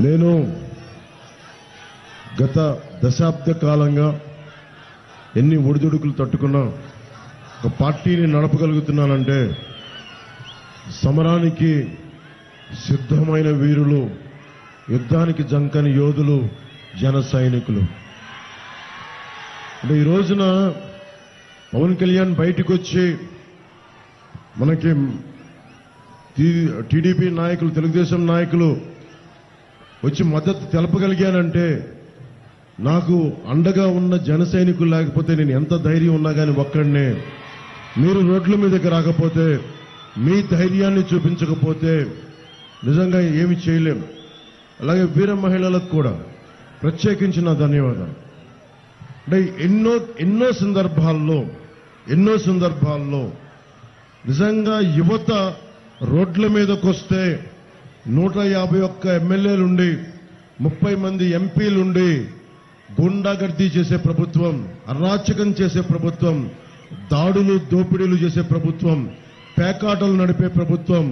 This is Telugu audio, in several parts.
నేను గత దశాబ్ద కాలంగా ఎన్ని ఒడిదుడుకులు తట్టుకున్నా ఒక పార్టీని నడపగలుగుతున్నానంటే సమరానికి సిద్ధమైన వీరులు, యుద్ధానికి జంకని యోధులు, జన సైనికులు. అంటే ఈ రోజున పవన్ కళ్యాణ్ బయటకు వచ్చి మనకి టీడీపీ నాయకులు, తెలుగుదేశం నాయకులు వచ్చి మద్దతు తెలపగలిగానంటే నాకు అండగా ఉన్న జన సైనికులు లేకపోతే నేను ఎంత ధైర్యం ఉన్నా కానీ ఒక్కడనే, మీరు రోడ్ల మీదకి రాకపోతే, మీ ధైర్యాన్ని చూపించకపోతే నిజంగా ఏమి చేయలేం. అలాగే వీర మహిళలకు కూడా ప్రత్యేకించి నా ధన్యవాదాలు. అంటే ఎన్నో సందర్భాల్లో నిజంగా యువత రోడ్ల మీదకి వస్తే 151 ఎమ్మెల్యేలుండి 30 మంది ఎంపీలుండి గుండాగర్దీ చేసే ప్రభుత్వం, అరాచకం చేసే ప్రభుత్వం, దాడులు దోపిడీలు చేసే ప్రభుత్వం, పేకాటలు నడిపే ప్రభుత్వం,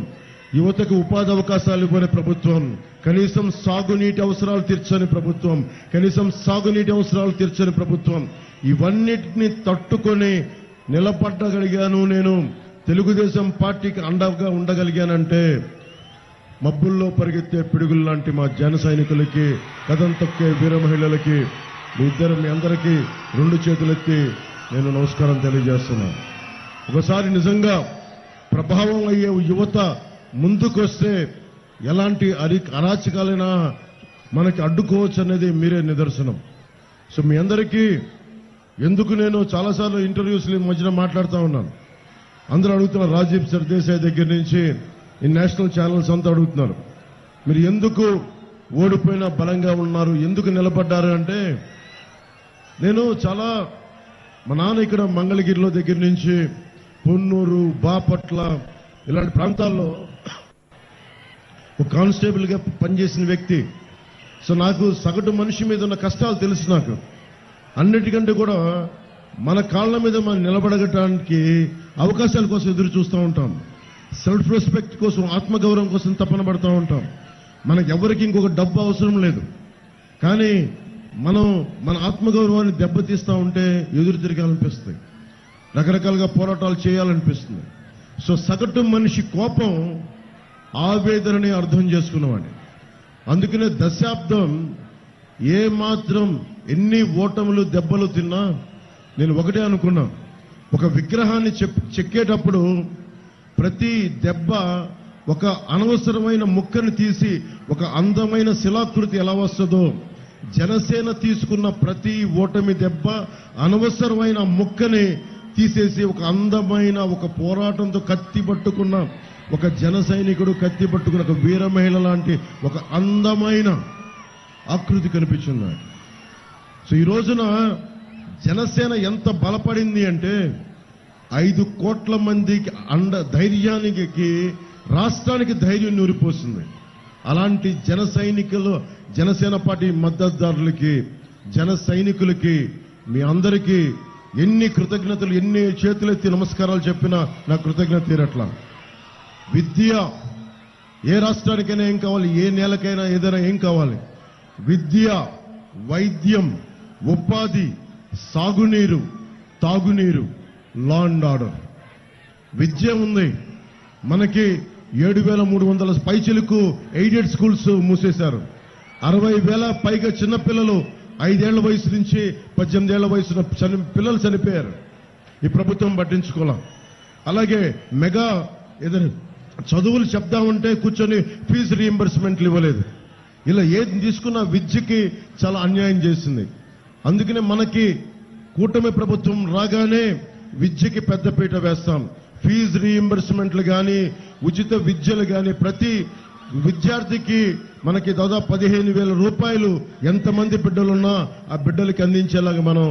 యువతకు ఉపాధి అవకాశాలు ఇవ్వని ప్రభుత్వం, కనీసం సాగునీటి అవసరాలు తీర్చని ప్రభుత్వం, ఇవన్నిటిని తట్టుకొని నిలబడగలిగాను. నేను తెలుగుదేశం పార్టీకి అండగా ఉండగలిగానంటే మబ్బుల్లో పరిగెత్తే పిడుగులు లాంటి మా జన సైనికులకి, కథం తొక్కే వీర మహిళలకి, మీ అందరికీ 2 చేతులెత్తి నేను నమస్కారం తెలియజేస్తున్నాను. ఒకసారి నిజంగా ప్రభావం అయ్యే యువత ముందుకొస్తే ఎలాంటి అరాచకాలైనా మనకి అడ్డుకోవచ్చు అనేది మీరే నిదర్శనం. సో మీ అందరికీ ఎందుకు నేను చాలాసార్లు ఇంటర్వ్యూస్లో మధ్యన మాట్లాడుతూ ఉన్నాను. అందరూ అడుగుతున్నారు, రాజీవ్ సర్దేశాయ్ దగ్గర నుంచి ఈ నేషనల్ ఛానల్స్ అంతా అడుగుతున్నారు, మీరు ఎందుకు ఓడిపోయినా బలంగా ఉన్నారు, ఎందుకు నిలబడ్డారు అంటే, నేను మా నాన్న ఇక్కడ మంగళగిరిలో దగ్గర నుంచి పొన్నూరు, బాపట్ల ఇలాంటి ప్రాంతాల్లో ఒక కానిస్టేబుల్గా పనిచేసిన వ్యక్తి. సో నాకు సగటు మనిషి మీద ఉన్న కష్టాలు తెలుసు. నాకు అన్నిటికంటే కూడా మన కాళ్ళ మీద మనం నిలబడగటానికి అవకాశాల కోసం ఎదురు చూస్తూ ఉంటాం. సెల్ఫ్ రెస్పెక్ట్ కోసం, ఆత్మగౌరవం కోసం తపన పడుతూ ఉంటాం. మనకు ఎవరికి ఇంకొక డబ్బు అవసరం లేదు. కానీ మనం మన ఆత్మగౌరవాన్ని దెబ్బతీస్తూ ఉంటే ఎదురు తిరగాలనిపిస్తుంది, రకరకాలుగా పోరాటాలు చేయాలనిపిస్తుంది. సో సగటు మనిషి కోపం, ఆవేదనని అర్థం చేసుకున్నవాడిని. అందుకనే దశాబ్దం ఏమాత్రం ఎన్ని ఓటములు దెబ్బలు తిన్నా నేను ఒకటే అనుకున్నా, ఒక విగ్రహాన్ని చెక్కేటప్పుడు ప్రతి దెబ్బ ఒక అనవసరమైన ముక్కను తీసి ఒక అందమైన శిలాకృతి ఎలా వస్తుందో, జనసేన తీసుకున్న ప్రతి ఓటమి దెబ్బ అనవసరమైన ముక్కని తీసేసి ఒక అందమైన, ఒక పోరాటంతో కత్తి పట్టుకున్న ఒక జన సైనికుడు, కత్తి పట్టుకున్న ఒక వీర మహిళ లాంటి ఒక అందమైన ఆకృతి కనిపించింది. సో ఈ రోజున జనసేన ఎంత బలపడింది అంటే 5 కోట్ల మందికి ధైర్యానికి, రాష్ట్రానికి ధైర్యం నూరిపోతుంది. అలాంటి జనసేన పార్టీ మద్దతుదారులకి, జన సైనికులకి, మీ అందరికీ ఎన్ని కృతజ్ఞతలు, ఎన్ని చేతులెత్తి నమస్కారాలు చెప్పినా నా కృతజ్ఞత తీరట్లా. విద్య ఏ రాష్ట్రానికైనా ఏం కావాలి, ఏ నేలకైనా ఏదైనా ఏం కావాలి? విద్య, వైద్యం, ఉపాధి, సాగునీరు, తాగునీరు, లా అండ్ ఆర్డర్. విద్య ఉంది మనకి. 7,300 పైచిలకు ఎయిడెడ్ స్కూల్స్ మూసేశారు. 60,000 పైగా చిన్నపిల్లలు 5 ఏళ్ల వయసు నుంచి 18 ఏళ్ల వయసున్న పిల్లలు చనిపోయారు. ఈ ప్రభుత్వం పట్టించుకోలే. అలాగే మెగా ఏదైనా చదువులు చెప్దామంటే కూర్చొని ఫీజు రీయింబర్స్మెంట్లు ఇవ్వలేదు. ఇలా ఏది తీసుకున్న విద్యకి చాలా అన్యాయం చేసింది. అందుకనే మనకి కూటమి ప్రభుత్వం రాగానే విద్యకి పెద్దపీట వేస్తాం. ఫీజు రీయింబర్స్మెంట్లు కానీ, ఉచిత విద్యలు కానీ, ప్రతి విద్యార్థికి మనకి దాదాపు 15,000 రూపాయలు ఎంతమంది బిడ్డలున్నా ఆ బిడ్డలకి అందించేలాగా మనం